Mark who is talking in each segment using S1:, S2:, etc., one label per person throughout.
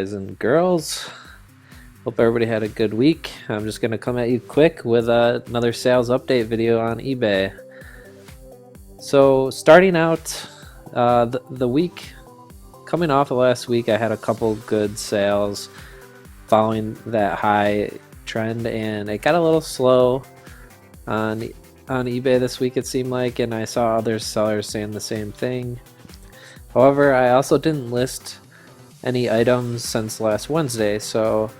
S1: guys and girls. Hope everybody had a good week. I'm just going to come at you quick with another sales update video on eBay. So starting out the week, coming off of last week, I had a couple good sales following that high trend, and it got a little slow on eBay this week, it seemed like, and I saw other sellers saying the same thing. However, I also didn't list any items since last Wednesday, so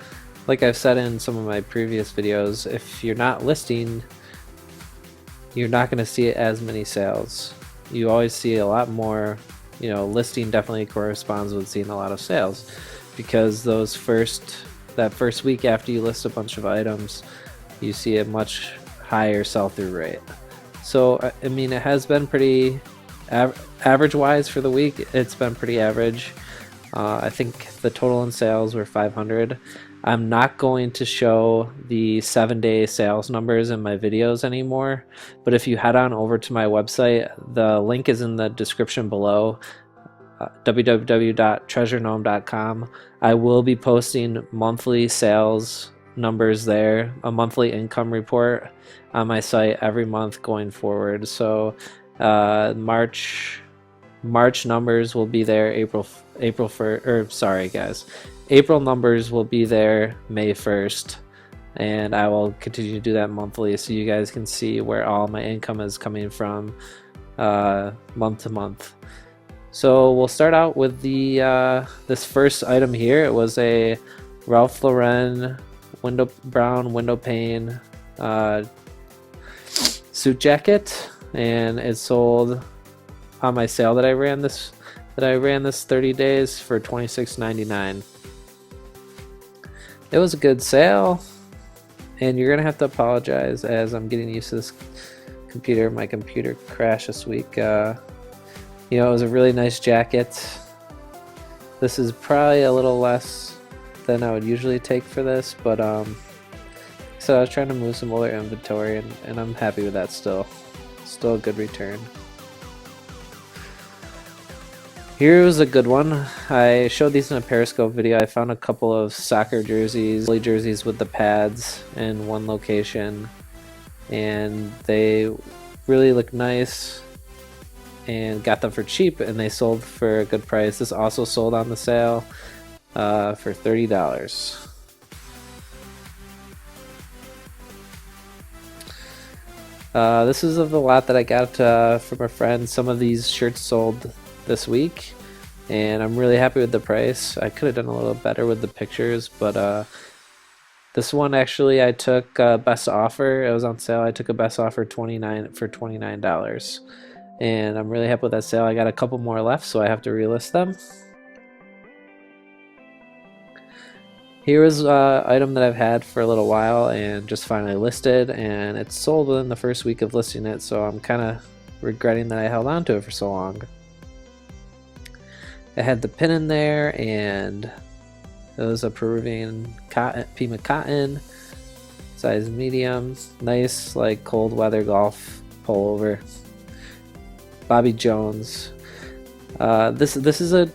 S1: like I've said in some of my previous videos, if you're not listing, you're not going to see as many sales. You always see a lot more, listing definitely corresponds with seeing a lot of sales, because that first week after you list a bunch of items, you see a much higher sell-through rate. So I mean, it has been pretty average wise for the week. It's been pretty average. I think the total in sales were 500. I'm not going to show the 7-day sales numbers in my videos anymore, but if you head on over to my website, the link is in the description below, www.treasuregnome.com. I will be posting monthly sales numbers there, a monthly income report on my site every month going forward. So March numbers will be there April 1st, or sorry guys, April numbers will be there May 1st, and I will continue to do that monthly so you guys can see where all my income is coming from month to month. So we'll start out with the this first item here. It was a Ralph Lauren brown window pane suit jacket, and it sold on my sale that I ran this 30 days for $26.99. It was a good sale, and you're gonna have to apologize as I'm getting used to this computer. My computer crashed this week. It was a really nice jacket. This is probably a little less than I would usually take for this, but so I was trying to move some older inventory, and I'm happy with that still. Still a good return. Here was a good one. I showed these in a Periscope video. I found a couple of soccer jerseys with the pads in one location, and they really look nice, and got them for cheap, and they sold for a good price. This also sold on the sale for $30. This is of the lot that I got from a friend. Some of these shirts sold this week, and I'm really happy with the price. I could have done a little better with the pictures, but this one actually I took best offer. It was on sale. I took a best offer for $29, and I'm really happy with that sale. I got a couple more left, so I have to relist them. Here is an item that I've had for a little while and just finally listed, and it sold within the first week of listing it, so I'm kind of regretting that I held on to it for so long. It had the pin in there, and it was a Peruvian Pima cotton, size medium, nice like cold weather golf pullover. Bobby Jones. This is a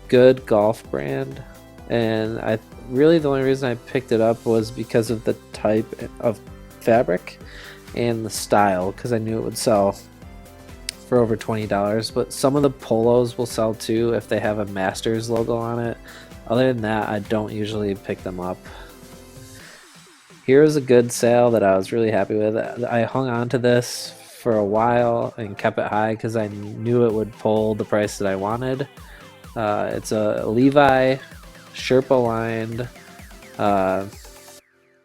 S1: good golf brand, and the only reason I picked it up was because of the type of fabric and the style, because I knew it would sell for over $20. But some of the polos will sell too if they have a Masters logo on it. Other than that, I don't usually pick them up. Here was a good sale that I was really happy with. I hung on to this for a while and kept it high because I knew it would pull the price that I wanted. It's a Levi Sherpa lined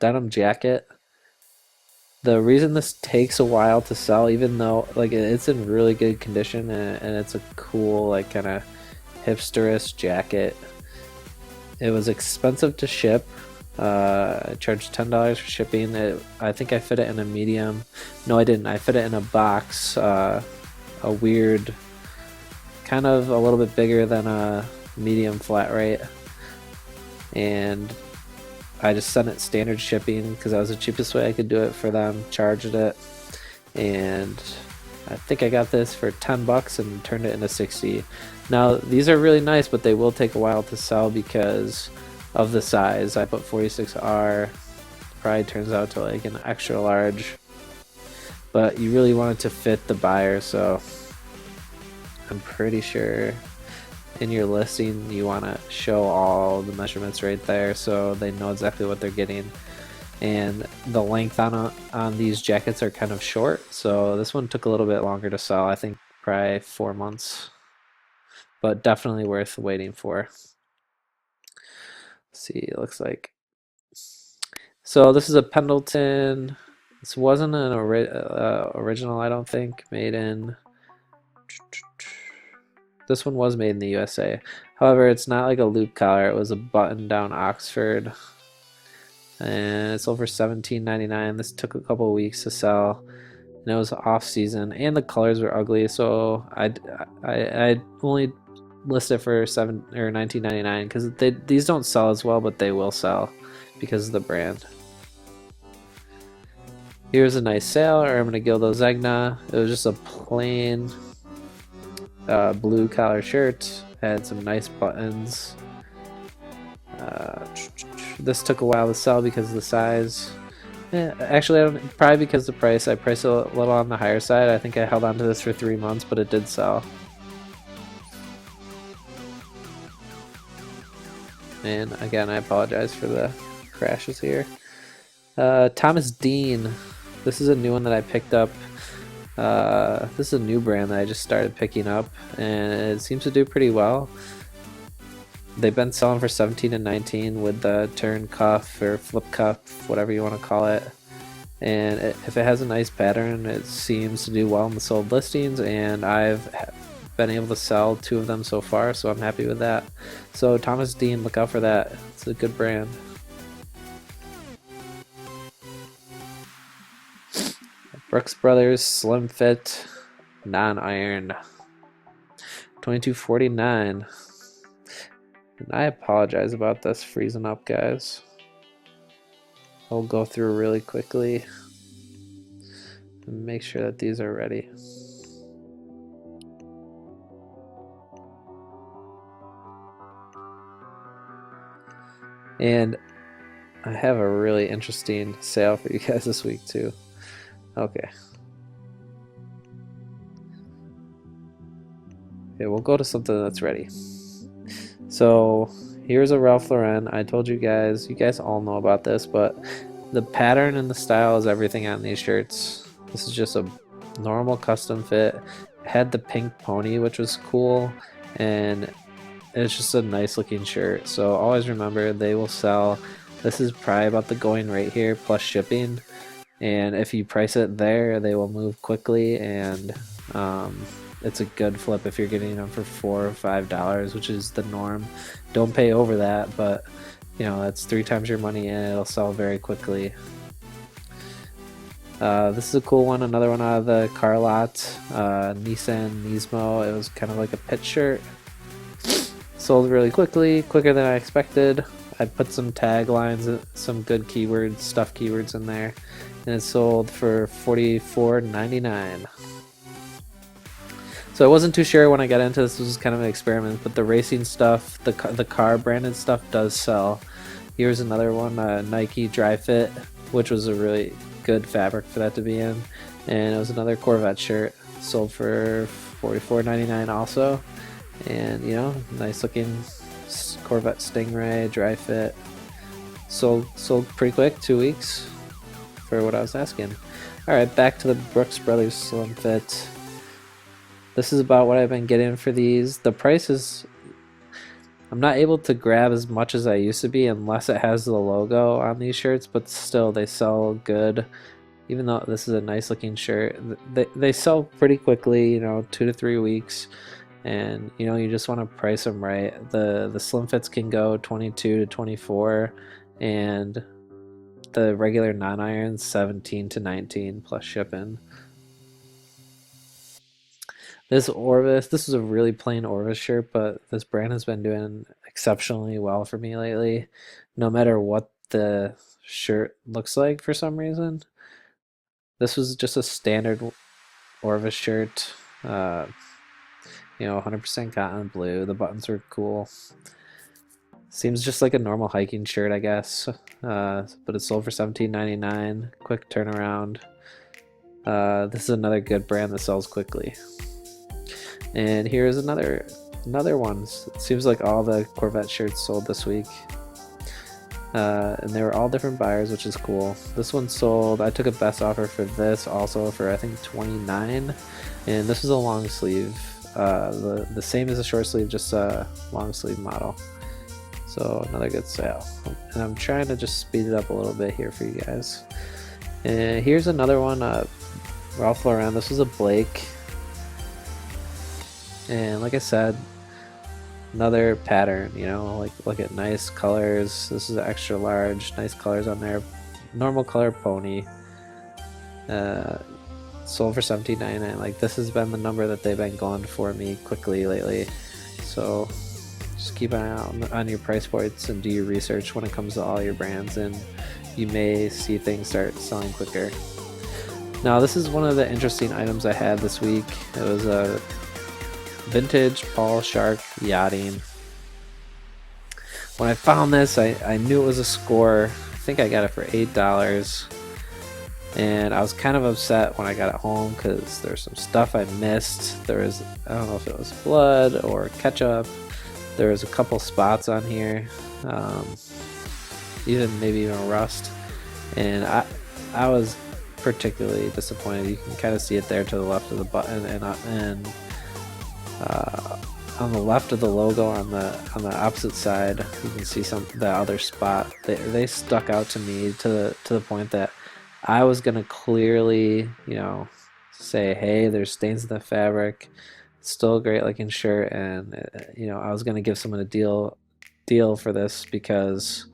S1: denim jacket. The reason this takes a while to sell, even though like it's in really good condition, and it's a cool like kind of hipsterish jacket, it was expensive to ship. I charged $10 for shipping. I think I fit it in a medium. No, I didn't. I fit it in a box, a weird, kind of a little bit bigger than a medium flat rate, and I just sent it standard shipping because that was the cheapest way I could do it for them. Charged it, and I think I got this for 10 bucks and turned it into 60. Now these are really nice, but they will take a while to sell because of the size. I put 46R, probably turns out to like an extra large, but you really want it to fit the buyer, so I'm pretty sure in your listing you want to show all the measurements right there so they know exactly what they're getting. And the length on these jackets are kind of short, so this one took a little bit longer to sell. I think probably 4 months, but definitely worth waiting for. Let's see, it looks like, so this is a Pendleton. This wasn't an original, I don't think. Made in, this one was made in the USA. However, it's not like a loop collar. It was a button down Oxford, and it sold for $17.99. This took a couple weeks to sell, and it was off season, and the colors were ugly, so I only listed for $19.99 because these don't sell as well, but they will sell because of the brand. Here's a nice sale, Ermenegildo Zegna. It was just a plain blue collar shirt, had some nice buttons. This took a while to sell because of the size. Actually, I don't, probably because of the price. I priced it a little on the higher side. I think I held on to this for 3 months, but it did sell. And again, I apologize for the crashes here. Thomas Dean. This is a new one that I picked up. This is a new brand that I just started picking up, and it seems to do pretty well. They've been selling for 17 and 19 with the turn cuff or flip cuff, whatever you want to call it. And if it has a nice pattern, it seems to do well in the sold listings, and I've been able to sell 2 of them so far, so I'm happy with that. So Thomas Dean, look out for that. It's a good brand. Brooks Brothers Slim Fit non-iron, $22.49. And I apologize about this freezing up, guys. I'll go through really quickly and make sure that these are ready. And I have a really interesting sale for you guys this week too. Okay. Okay, we'll go to something that's ready. So here's a Ralph Lauren. I told you guys all know about this, but the pattern and the style is everything on these shirts. This is just a normal custom fit. It had the pink pony, which was cool, and it's just a nice looking shirt. So always remember, they will sell. This is probably about the going rate here plus shipping, and if you price it there, they will move quickly, and it's a good flip if you're getting them for $4 or $5, which is the norm. Don't pay over that, but you know, that's 3 times your money and it'll sell very quickly. This is a cool one, another one out of the car lot. Nissan Nismo. It was kind of like a pit shirt. Sold really quickly, quicker than I expected. I put some taglines, some good keywords, stuff keywords in there, and it sold for $44.99. So I wasn't too sure when I got into this. This was kind of an experiment, but the racing stuff, the car branded stuff does sell. Here's another one, Nike Dry Fit, which was a really good fabric for that to be in, and it was another Corvette shirt. Sold for $44.99 also, and you know, nice looking Corvette Stingray Dry Fit. Sold pretty quick, 2 weeks for what I was asking. All right, back to the Brooks Brothers Slim Fit. This is about what I've been getting for these. The price is, I'm not able to grab as much as I used to be unless it has the logo on these shirts, but still they sell good. Even though this is a nice looking shirt, they sell pretty quickly, you know, 2 to 3 weeks. And you know, you just want to price them right. The slim fits can go 22 to 24, and the regular non-irons 17 to 19 plus shipping. This Orvis, this is a really plain Orvis shirt, but this brand has been doing exceptionally well for me lately, no matter what the shirt looks like for some reason. This was just a standard Orvis shirt. You know, 100% cotton blue. The buttons are cool. Seems just like a normal hiking shirt, I guess. But it's sold for $17.99. Quick turnaround. This is another good brand that sells quickly. And here's another one. It seems like all the Corvette shirts sold this week. And they were all different buyers, which is cool. This one sold, I took a best offer for this also for I think $29, and this is a long sleeve. The same as a short sleeve, just a long sleeve model. So another good sale. And I'm trying to just speed it up a little bit here for you guys. And here's another one, Ralph Lauren. This was a Blake. And like I said, another pattern, you know, like look at nice colors. This is extra large, nice colors on there. Normal color pony. Sold for $17.99. Like this has been the number that they've been going for me quickly lately. So just keep an eye out on your price points and do your research when it comes to all your brands, and you may see things start selling quicker. Now this is one of the interesting items I had this week. It was a vintage Paul Shark yachting. When I found this, I knew it was a score. I think I got it for $8, and I was kind of upset when I got it home because there's some stuff I missed. There was, I don't know if it was blood or ketchup. There was a couple spots on here, maybe even rust, and I was particularly disappointed. You can kind of see it there to the left of the button, and on the left of the logo on the opposite side, you can see the other spot. They stuck out to me to the point that I was gonna clearly, you know, say, hey, there's stains in the fabric. It's still a great looking shirt, and you know, I was gonna give someone a deal for this because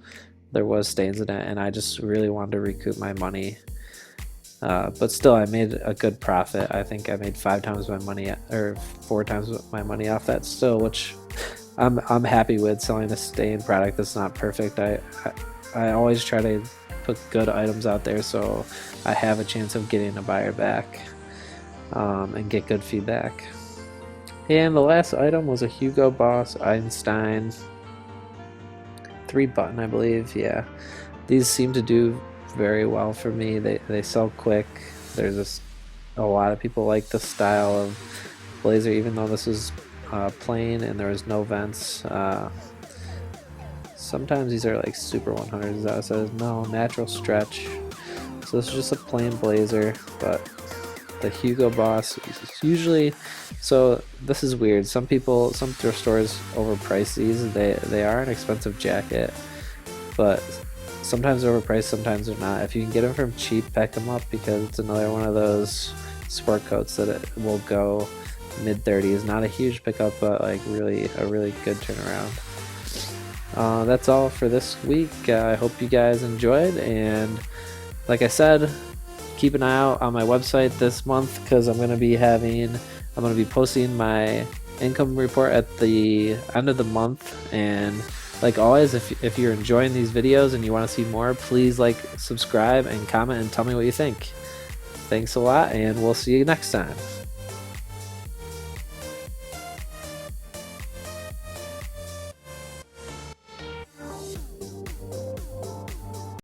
S1: there was stains in it, and I just really wanted to recoup my money. But still, I made a good profit. I think I made 5 times my money, or 4 times my money off that still, which I'm happy with. Selling a stained product that's not perfect. I always try to put good items out there so I have a chance of getting a buyer back, and get good feedback. And the last item was a Hugo Boss Einstein 3-button, I believe. Yeah, these seem to do very well for me. They sell quick. There's a lot of people like the style of blazer, even though this is plain and there was no vents. Sometimes these are like super 100s. That says no natural stretch. So this is just a plain blazer, but the Hugo Boss usually. So this is weird. Some thrift stores overprice these. They are an expensive jacket, but sometimes they're overpriced, sometimes they're not. If you can get them from cheap, pick them up, because it's another one of those sport coats that it will go mid-30s. Not a huge pickup, but like a really good turnaround. That's all for this week. I hope you guys enjoyed, and like I said, keep an eye out on my website this month, because I'm going to be posting my income report at the end of the month. And like always, if you're enjoying these videos and you want to see more, please like, subscribe, and comment and tell me what you think. Thanks a lot, and we'll see you next time.